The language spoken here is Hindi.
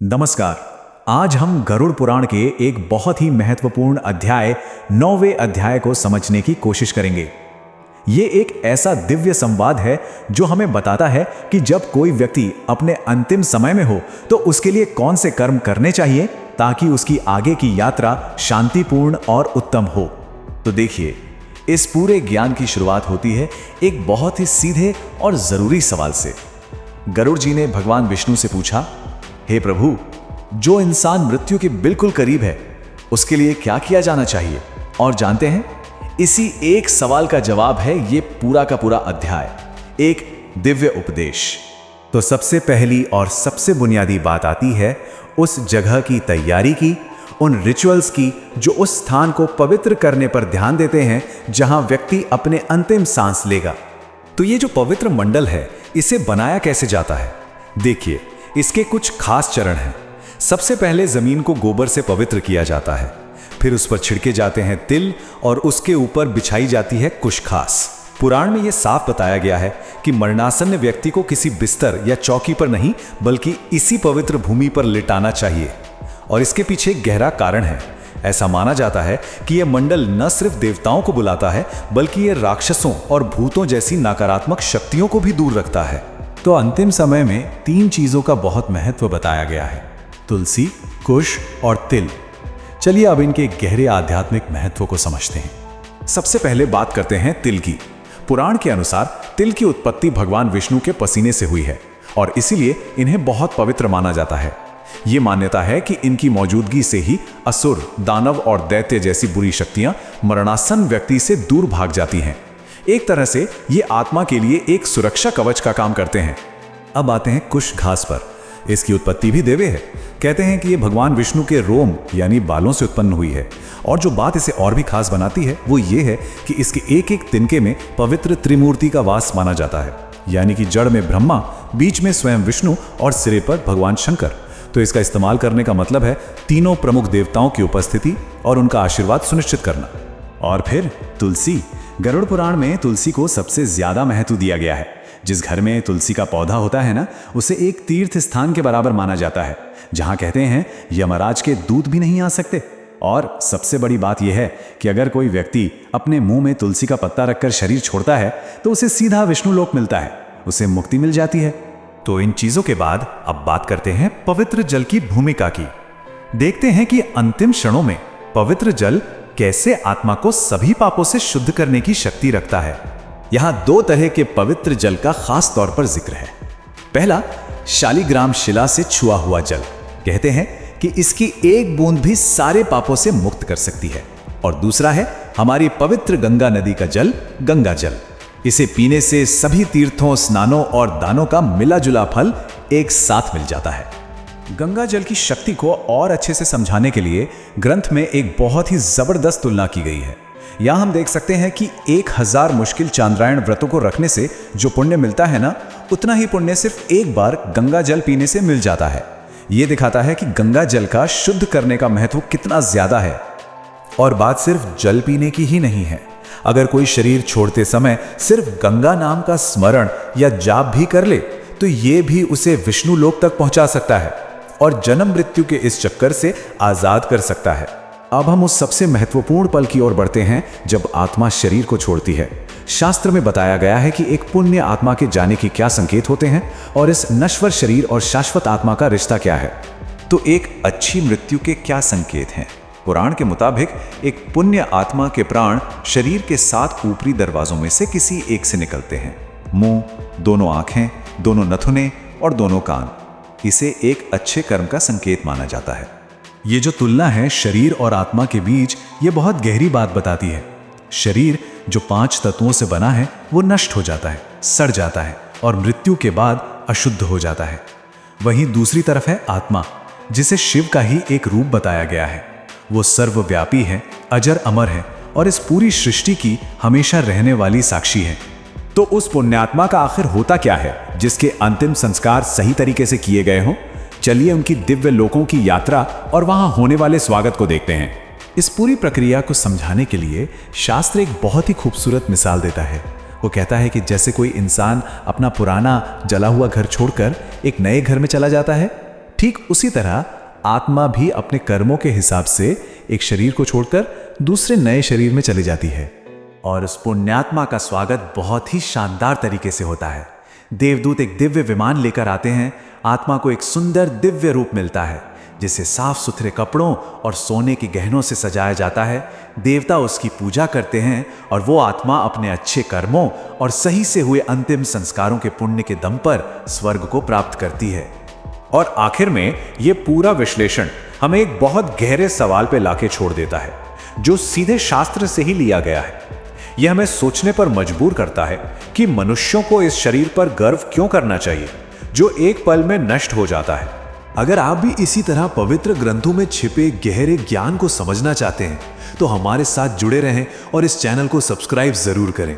नमस्कार। आज हम गरुड़ पुराण के एक बहुत ही महत्वपूर्ण अध्याय 9वें अध्याय को समझने की कोशिश करेंगे। ये एक ऐसा दिव्य संवाद है जो हमें बताता है कि जब कोई व्यक्ति अपने अंतिम समय में हो तो उसके लिए कौन से कर्म करने चाहिए ताकि उसकी आगे की यात्रा शांतिपूर्ण और उत्तम हो। तो देखिए, इस पूरे ज्ञान की शुरुआत होती है एक बहुत ही सीधे और जरूरी सवाल से। गरुड़ जी ने भगवान विष्णु से पूछा, हे प्रभु, जो इंसान मृत्यु के बिल्कुल करीब है उसके लिए क्या किया जाना चाहिए? और जानते हैं, इसी एक सवाल का जवाब है ये पूरा का पूरा अध्याय, एक दिव्य उपदेश। तो सबसे पहली और सबसे बुनियादी बात आती है उस जगह की तैयारी की, उन रिचुअल्स की जो उस स्थान को पवित्र करने पर ध्यान देते हैं जहां व्यक्ति अपने अंतिम सांस लेगा। तो ये जो पवित्र मंडल है, इसे बनाया कैसे जाता है? देखिए, इसके कुछ खास चरण हैं। सबसे पहले जमीन को गोबर से पवित्र किया जाता है, फिर उस पर छिड़के जाते हैं तिल और उसके ऊपर बिछाई जाती है कुशखास। पुराण में यह साफ बताया गया है कि मरणासन्न व्यक्ति को किसी बिस्तर या चौकी पर नहीं बल्कि इसी पवित्र भूमि पर लिटाना चाहिए। और इसके पीछे गहरा कारण है। ऐसा माना जाता है कि यह मंडल न सिर्फ देवताओं को बुलाता है बल्कि यह राक्षसों और भूतों जैसी नकारात्मक शक्तियों को भी दूर रखता है। तो अंतिम समय में 3 चीजों का बहुत महत्व बताया गया है, तुलसी, कुश और तिल। चलिए अब इनके गहरे आध्यात्मिक महत्व को समझते हैं। सबसे पहले बात करते हैं तिल की। पुराण के अनुसार तिल की उत्पत्ति भगवान विष्णु के पसीने से हुई है और इसीलिए इन्हें बहुत पवित्र माना जाता है। ये मान्यता है कि इनकी मौजूदगी से ही असुर, दानव और दैत्य जैसी बुरी शक्तियां मरणासन्न व्यक्ति से दूर भाग जाती हैं। एक तरह से ये आत्मा के लिए एक सुरक्षा कवच का काम करते हैं। अब आते हैं कुश घास पर। इसकी उत्पत्ति भी देवे है। कहते हैं कि ये भगवान विष्णु के रोम यानी बालों से उत्पन्न हुई है। और जो बात इसे और भी खास बनाती है वो ये है कि इसके एक एक तिनके में पवित्र त्रिमूर्ति का वास माना जाता है, यानी कि जड़ में ब्रह्मा, बीच में स्वयं विष्णु और सिरे पर भगवान शंकर। तो इसका इस्तेमाल करने का मतलब है तीनों प्रमुख देवताओं की उपस्थिति और उनका आशीर्वाद सुनिश्चित करना। और फिर तुलसी। गरुड़ पुराण में तुलसी को सबसे ज्यादा महत्व दिया गया है। जिस घर में तुलसी का पौधा होता है ना, उसे एक तीर्थ स्थान के बराबर माना जाता है, जहां कहते हैं यमराज के दूत भी नहीं आ सकते। और सबसे बड़ी बात यह है कि अगर कोई व्यक्ति अपने मुंह में तुलसी का पत्ता रखकर शरीर छोड़ता है तो उसे सीधा विष्णु लोक मिलता है, उसे मुक्ति मिल जाती है। तो इन चीजों के बाद अब बात करते हैं पवित्र जल की भूमिका की। देखते हैं कि अंतिम क्षणों में पवित्र जल कैसे आत्मा को सभी पापों से शुद्ध करने की शक्ति रखता है। यहां 2 तरह के पवित्र जल का खास तौर पर जिक्र है। पहला, शालिग्राम शिला से छुआ हुआ जल। कहते हैं कि इसकी एक बूंद भी सारे पापों से मुक्त कर सकती है। और दूसरा है हमारी पवित्र गंगा नदी का जल, गंगा जल। इसे पीने से सभी तीर्थों, स्नानों और दानों का मिला जुला फल एक साथ मिल जाता है। गंगा जल की शक्ति को और अच्छे से समझाने के लिए ग्रंथ में एक बहुत ही जबरदस्त तुलना की गई है। यहां हम देख सकते हैं कि 1000 मुश्किल चांद्रायण व्रतों को रखने से जो पुण्य मिलता है ना, उतना ही पुण्य सिर्फ एक बार गंगा जल पीने से मिल जाता है। यह दिखाता है कि गंगा जल का शुद्ध करने का महत्व कितना ज्यादा है। और बात सिर्फ जल पीने की ही नहीं है। अगर कोई शरीर छोड़ते समय सिर्फ गंगा नाम का स्मरण या जाप भी कर ले तो यह भी उसे विष्णु लोक तक पहुंचा सकता है और जन्म मृत्यु के इस चक्कर से आजाद कर सकता है। अब हम उस सबसे महत्वपूर्ण पल की ओर बढ़ते हैं जब आत्मा शरीर को छोड़ती है। शास्त्र में बताया गया है कि एक पुण्य आत्मा के जाने की क्या संकेत होते हैं और इस नश्वर शरीर और शाश्वत आत्मा का रिश्ता क्या है। तो एक अच्छी मृत्यु के क्या संकेत हैं? पुराण के मुताबिक एक पुण्य आत्मा के प्राण शरीर के 7 ऊपरी दरवाजों में से किसी एक से निकलते हैं। मुंह, दोनों आंखें, दोनों नथुने और दोनों कान। इसे एक अच्छे कर्म का संकेत माना जाता है। ये जो तुलना है शरीर और आत्मा के बीच, ये बहुत गहरी बात बताती है। शरीर जो 5 तत्वों से बना है वो नष्ट हो जाता है, सड़ जाता है और मृत्यु के बाद अशुद्ध हो जाता है। वहीं दूसरी तरफ है आत्मा, जिसे शिव का ही एक रूप बताया गया है। वो सर्वव्यापी है, अजर अमर है और इस पूरी सृष्टि की हमेशा रहने वाली साक्षी है। तो उस पुण्यात्मा का आखिर होता क्या है जिसके अंतिम संस्कार सही तरीके से किए गए हों? चलिए उनकी दिव्य लोकों की यात्रा और वहां होने वाले स्वागत को देखते हैं। इस पूरी प्रक्रिया को समझाने के लिए शास्त्र एक बहुत ही खूबसूरत मिसाल देता है। वो कहता है कि जैसे कोई इंसान अपना पुराना जला हुआ घर छोड़कर एक नए घर में चला जाता है, ठीक उसी तरह आत्मा भी अपने कर्मों के हिसाब से एक शरीर को छोड़कर दूसरे नए शरीर में चली जाती है और उस पुण्यात्मा का स्वागत बहुत ही शानदार तरीके से होता है। देवदूत एक दिव्य विमान लेकर आते हैं। आत्मा को एक सुंदर दिव्य रूप मिलता है जिसे साफ सुथरे कपड़ों और सोने के गहनों से सजाया जाता है। देवता उसकी पूजा करते हैं और वो आत्मा अपने अच्छे कर्मों और सही से हुए अंतिम संस्कारों के पुण्य के दम पर स्वर्ग को प्राप्त करती है। और आखिर में ये पूरा विश्लेषण हमें एक बहुत गहरे सवाल पे लाके छोड़ देता है जो सीधे शास्त्र से ही लिया गया है। यह हमें सोचने पर मजबूर करता है कि मनुष्यों को इस शरीर पर गर्व क्यों करना चाहिए जो एक पल में नष्ट हो जाता है। अगर आप भी इसी तरह पवित्र ग्रंथों में छिपे गहरे ज्ञान को समझना चाहते हैं तो हमारे साथ जुड़े रहें और इस चैनल को सब्सक्राइब जरूर करें।